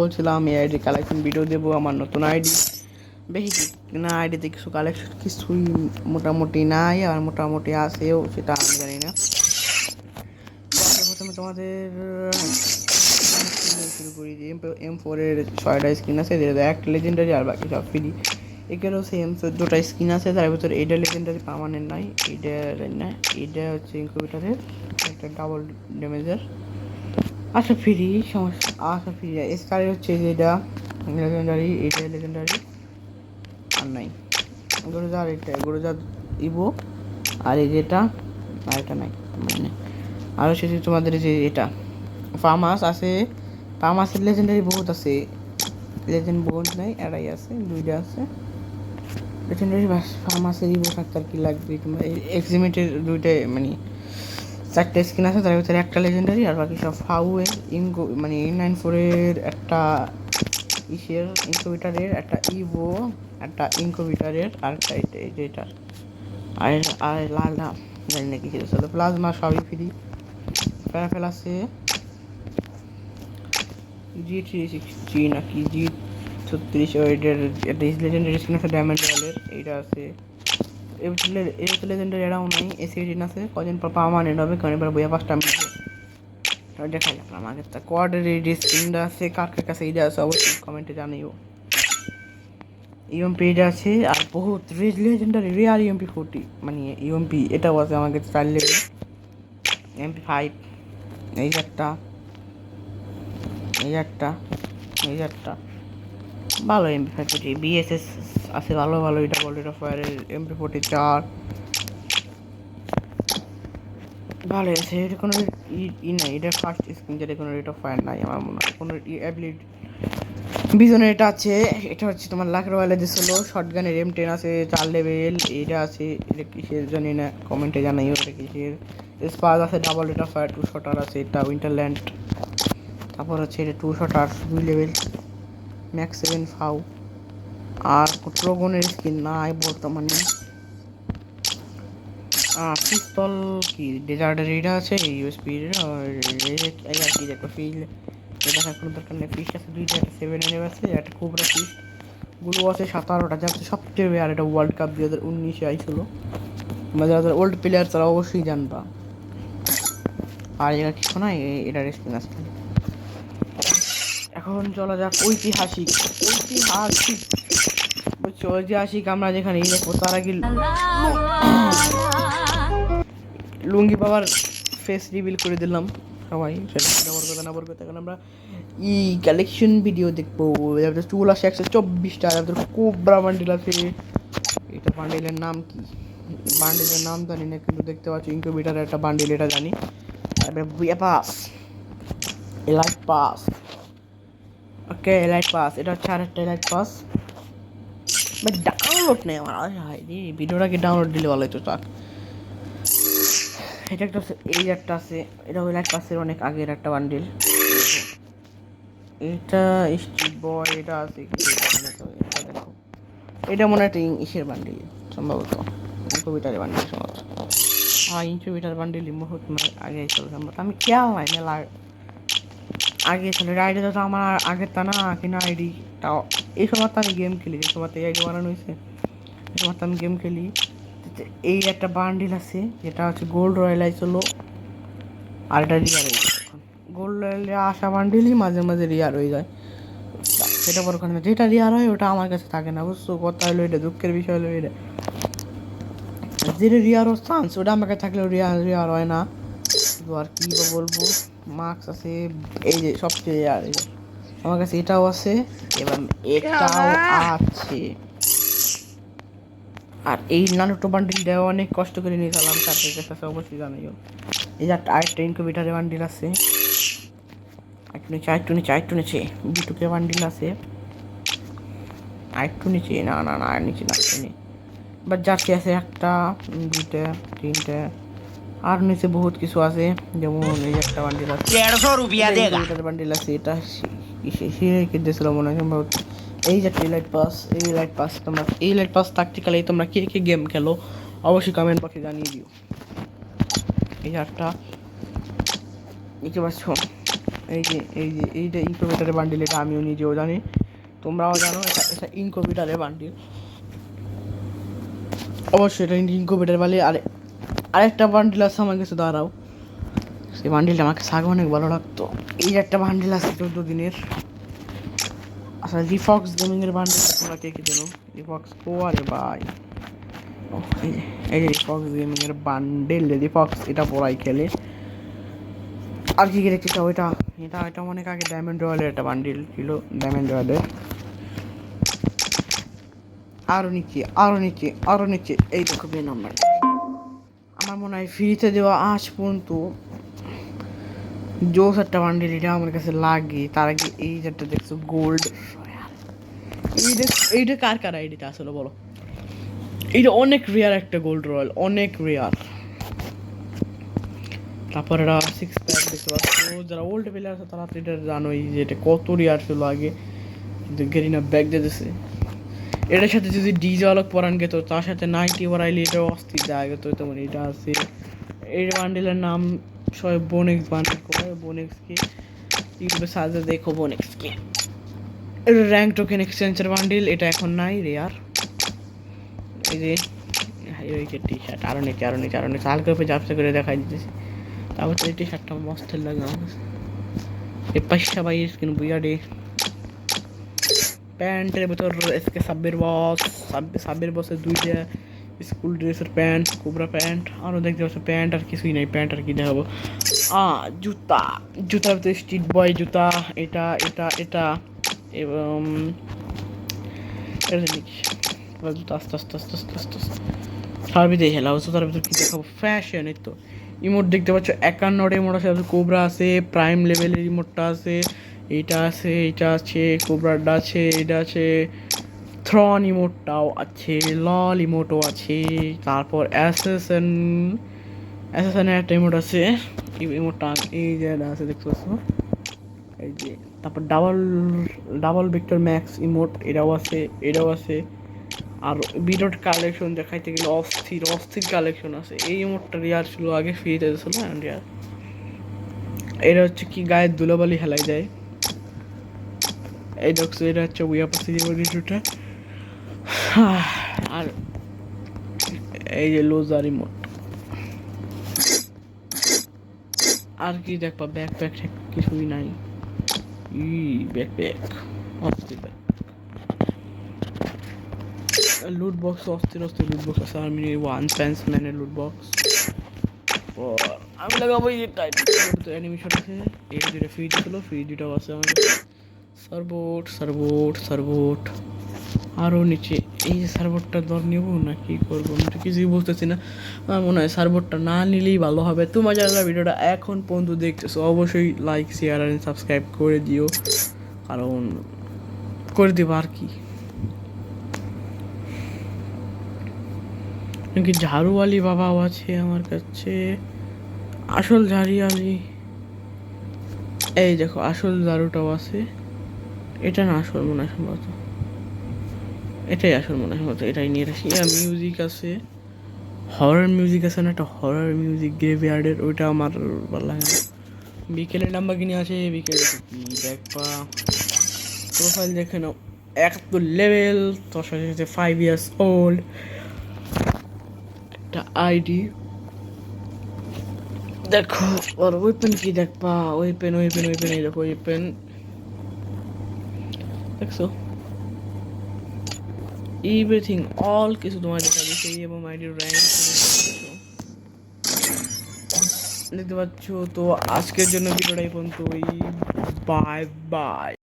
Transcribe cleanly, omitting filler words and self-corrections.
বলছিলাম আমি ID collection video দেবো, আমার নতুন আইডি বেশি না, আইডিতে কিছু কালেকশন কিছুই মোটামুটি নাই, আর মোটামুটি আসেও সেটা আমি জানি না। প্রথমে তোমাদের শুরু করি যে M4-এর 6টা স্কিন আছে, একটা লেজেন্ডারি আর বাকি সব ফ্রি। এখানেও সেম 14টা স্কিন আছে, তার ভিতরে এইটা লেজেন্ডারি পার্মানেন্ট নাই, এইটা হচ্ছে ইনকিউবেটরের একটা ডাবল ড্যামেজের। আচ্ছা ফ্রি সমস্যা, আচ্ছা ফ্রি স্কার হচ্ছে যেটা লেজেন্ডারি, এইটা লেজেন্ডারি আর নাই। গরুজার এটা গরুজার ইবো, আর এই যেটা আর এটা নাই মানে। আর হচ্ছে তোমাদের যে এটা ফার্মাস আছে, ফার্মাসের লেজেন্ডারি বহুত আছে, লেজেন্ড বহুত নাই, এরাই আছে, দুইটা আছে লেজেন্ডারি। বাস ফার্মাসের ইবো থাকতে আর কি লাগবে। তোমার এক্সিমেটের দুইটা মানে 4টা স্কিন আছে, তার ভিতরে একটা লেজেন্ডারি আর বাকি সব ফাউয়ের ইনকো মানে A94-এর একটা ইসের ইনকিউবেটারের একটা ইভো, একটা ইনকিউবেটারের আর একটা এটা আর আর লালটা জানি না কি ছিল, প্লাজমা সবই ফ্রি। প্যারাফেল আছে G360 নাকি G36, ওইটার একটা লেজেন্ডারি স্কিন আছে ডায়মন্ড রয়্যালের, এইটা আছে। এই লেজেন্ডারি এরাও নাই, এসিডিন আছে, কদিন পর পার্মানেন্ট হবে, কারণ এবার বইয়া 5টা মিলবে। দেখাই রাখলাম আগের তা কোয়াডের এই স্কিনটা আছে, কার কার কাছে এইটা আছে অবশ্যই কমেন্টে জানিও। ইউএমপি এটা আছে, আর বহুত লেজেন্ডারি রেয়ার EMP40 মানে ইউএমপি এটাও আছে আমার কাছে 4 লেভেল। MP5 এই একটা, এই একটা, এই একটা ভালো MP5 BSS আছে, ভালো ভালো এটা বলে এটা ফায়ারের MP44 ভালো আছে। এটা কোনো নাই, এটা ফার্স্ট স্কিন, যেটা কোনো রেট অফ ফায়ার নাই আমার মনে হয়, কোনো অ্যাবিলিটি বিজনের এটা আছে। এটা হচ্ছে তোমার লাখ রয়্যালে দিছিল, শর্টগানের M10 আছে 4 লেভেল, এটা আছে, এটা কিসের জানি না, কমেন্টে জানাইও এটা কিসের। স্পাস আছে double rate of fire 2 shotter আছে, এটা উইন্টারল্যান্ড। তারপর হচ্ছে এটা 2 শটার 2 লেভেল ম্যাক্স 7 ফাউ। আর ট্রোগনের স্কিন নাই বর্তমানে। পিস্তল কি ডেজার্টের এটা আছে, ইউএসপি আর কি দেখো ফিল, এটা কোনো দরকার নেই। ফিশ আছে 2টা, একটা 7 আছে, একটা কোবরা ফিশ। গুলো আছে 17টা, যা সবচেয়ে আর এটা ওয়ার্ল্ড কাপ 2019-এ আইছিল, যারা ওল্ড প্লেয়ার তারা অবশ্যই জানবা। আর এটা কিছু না, এটা স্কিন আছে। এখন চলা যাক ঐতিহাসিক বুঝছো, ঐতিহাসিক আমরা যেখানে দেখবো তার আগে লুঙ্গি বাবার ফেস রিভিল করে দিলাম সবাই, সেটা বড় কথা না, বড় কথা। এখন আমরা কালেকশন ভিডিও দেখবো। চুল আছে 124টা, কোবরা বান্ডিল আছে। এটা বান্ডিলের নাম কি, বান্ডিলের নাম জানি না, কিন্তু দেখতে পাচ্ছি ইনকিউবেটারের একটা বান্ডিল, এটা জানি। পাস এলাইট পাস, ওকে এলাইট পাস, এটা হচ্ছে আরেকটা এলাইট পাস। বাট ডাউনলোড নেই আমার, ভিডিওটাকে ডাউনলোড দিলে ভালো হতো। তাক এটা একটা এই একটা আছে, এটা ওই লাইট পাসের অনেক আগের একটা বান্ডিল। এটা স্ট্রিট বয়, এটা আছে দেখো, এটা মনে হয় ইসের বান্ডিল সম্ভবত, ইনকিউবেটারের বান্ডিল সম্ভবত। ইনকিউবেটার বান্ডিল বহুত আগে চলে সম্ভবত, আমি খেয়াল নাই মেলা আগে ছিল। আইডি তো আমার আগের তা না, কিনা আইডি তাও এই সময় তো আমি গেম খেলি, যে সময় এই আইডি বানানো হয়েছে এই সময় তো আমি গেম খেলি। এই একটা বান্ডিল আছে যেটা হচ্ছে গোল্ড রয়্যাল আইছিল, আর এটা রিয়ার হয়ে যায়। এখন গোল্ড রয়্যালে আসা বান্ডিলই মাঝে মাঝে রিয়ার হয়ে যায়, সেটা বড় কথা না। যেটা রিয়ার হয় ওটা আমার কাছে থাকে না, বুঝছো কথা হলো এটা, দুঃখের বিষয় হলো এটা। যেটা রিয়ার ওর চান্স ওটা আমার কাছে থাকলেও রিয়ার হয় না। তো আর কি বলবো, মার্কস আছে এই যে সবচেয়ে রিয়ার, আমার কাছে এটাও আছে এবং এটাও আছে। আর এই নানুটো বান্ডিলটাও অনেক কষ্ট করে নিয়ে গেলাম, তাদের কাছে অবশ্যই জানাইও। এই যে আরেকটা ইনকিউবেটারের বান্ডিল আছে, আরেকটু নিচে বিটুকে বান্ডিল আছে, আরেকটু নিচে, না আর নিচে না, বাট জার্সি আছে একটা, 2টা 3টা, আর নিচে বহুত কিছু আছে। যেমন এই একটা বান্ডিল আছে 150 বান্ডিল আছে, এটা দিয়েছিল মনে হয় সম্ভবত। এই যে লাইট পাস তোমরা এই লাইট পাস ট্যাকটিক্যালি তোমরা কে কে গেম খেলো অবশ্যই কমেন্ট বক্সে জানিয়ে দিও। এই একটা দেখতে পাচ্ছ, এইটা ইনকিউবেটরের বান্ডিল, এটা আমিও নিজেও জানি, তোমরাও জানো। এটা ইনকিউবেটরের বান্ডিল, অবশ্যই এটা ইনকিউবেটর বালি। আরেকটা বান্ডিল আছে আমার কাছে, দাঁড়াও, সেই বান্ডিলটা আমাকে সাগ অনেক ভালো লাগতো। এই একটা বান্ডিল আছে 14 দিনের, আচ্ছা রিফক্স গেমিংয়ের বান্ডিল, তোমরা কে কি জানো? রিফক্স প্রো, আরে ভাই এই যে রিফক্স গেমিংয়ের বান্ডিল, রিফক্স এটা পড়াই খেলে। আর কি কি দেখতে চাও? এটা অনেক আগে ডায়মন্ড রয়্যালের একটা বান্ডিল ছিল, ডায়মন্ড রয়্যালের। আরো নিচে এই দেখো নাম্বার, আমার মনে হয় ফ্রিতে দেওয়া আজ পর্যন্ত জোস একটা বান্ডিল, এটা আমার কাছে লাগে। তার আগে এই যেটা দেখছো গোল্ড রয়্যাল, এইটা কার কার আইডিটা আসলে বলো? এইটা অনেক রেয়ার একটা গোল্ড রয়্যাল, অনেক রেয়ার। তারপর এটা 6 প্যাক দেখতে পাচ্ছ, যারা ওল্ড প্লেয়ার আছে তারা তো এটা জানোই যে এটা কত রেয়ার ছিল আগে, কিন্তু গেরিনা ব্যাগ দিতেছে। এটার সাথে যদি ডিজে আলোক পরান গেত, তার সাথে 90 পরাইলে এটা অস্থির দেওয়া গেত। তেমন এটা আছে, এই বান্ডিলের নাম সবাই বোনেক্স বান্ডিল করে, বোনেক্সকে ইউটিউবে সার্চে দেখো বোনেক্সকে। এটা র্যাঙ্ক টোকেন এক্সচেঞ্জের বান্ডিল, এটা এখন নাই, রেয়ার। এই যে টি শার্ট, আরো নিচে হালকা উপরে জাপসা করে দেখাই দিতেছি। তারপর এই টি শার্টটা মস্ত লাগে আমার কাছে, এই পাঁচটা বাই স্কিন বুয়াডে। প্যান্টের ভেতর এসকে সাব্বির বসে 2টা স্কুল ড্রেসের প্যান্ট, কোবরা প্যান্ট, আরও দেখতে পাচ্ছ প্যান্ট, আর কিছুই নেই। প্যান্ট আর কি দেখাবো? জুতার ভিতরে স্ট্রিট বয় জুতা, এটা এবং জুতা আস্তে সার্বি দিয়ে হেলাও। জুতার ভিতরে কি দেখাবো? ফ্যাশন। এই তো ইমোট দেখতে পাচ্ছ, 51টা ইমোট আছে, কোবরা আছে, প্রাইম লেভেলের ইমোটটা আছে, এইটা আছে, কোবরাটা আছে, এটা আছে, থ্রন ইমোটটাও আছে, লল ইমোটও আছে, তারপর অ্যাসেসনের একটা ইমোট আছে, ইমোটটা এই যে আছে দেখতে পাচ্ছ, এই যে। তারপর ডাবল ভিক্টর ম্যাক্স ইমোট, এটাও আছে। আর বিরট কালেকশন দেখাইতে গেলে অস্থির কালেকশন আছে। এই ইমোটটা রিয়ার ছিল আগে, ফ্রিতে ছিল, রিয়ার। এটা হচ্ছে কি গায়ের ধুলোবালি হেলাই দেয়। এই দেখছো, এটা হচ্ছে উইয়াপাসিটা। আর এই যে লোজার ইমোট। আর কি দেখবা? ব্যাকপ্যাক কিছুই নাই। ব্যাকপ্যাক অস্থির। লুট বক্স অস্থির লুট বক্স আছে। আমি ওয়ান প্যান্স ম্যানের লুট বক্স, আমি লাগাবো এই টাইপ অ্যানিমেশন আছে। এই দুটো ফ্রি ছিল, ফ্রি দুটাও আছে আমার কাছে। সার্বোট আরও নিচে। এই যে সার্বোটটা দর নেব না কি করবো, আমি তো কিছুই বুঝতেছি না। আমার মনে হয় সার্বোটটা না নিলেই ভালো হবে। তোমরা যারা ভিডিওটা এখন পর্যন্ত দেখতেছো অবশ্যই লাইক, শেয়ার আর সাবস্ক্রাইব করে দিও, কারণ করে দেবো আর কি। নাকি ঝাড়ুওয়ালি বাবাও আছে আমার কাছে, আসল ঝাড়িওয়ালি। এই দেখো আসল ঝাড়ুটাও আছে। এটা না আসল মনে হয় সম্ভবত, এটাই আসল মনে হয় সম্ভবত, এটাই নিয়ে রাখি। মিউজিক আছে, হরর মিউজিক আছে না, একটা হরর মিউজিক গ্রেভিয়ার্ডের, ওইটা আমার ভালো লাগে না। বিকেলের নাম্বার কিনে আছে, বিকেলে কি দেখবা? প্রোফাইল দেখে নাও, এক তো লেভেল, তোর সাথে 5 years old একটা আইডি। দেখো আর ওয়েপেন কি দেখবা? ওয়েপেন এই দেখো ওয়েপেন দেখছো, এভরিথিং অল কিছু তোমার দেখা দিচ্ছে। এবং আইডির র্যাঙ্ক দেখতে পাচ্ছ। তো আজকের জন্য ভিডিওটা এই পর্যন্তই, বাই বাই।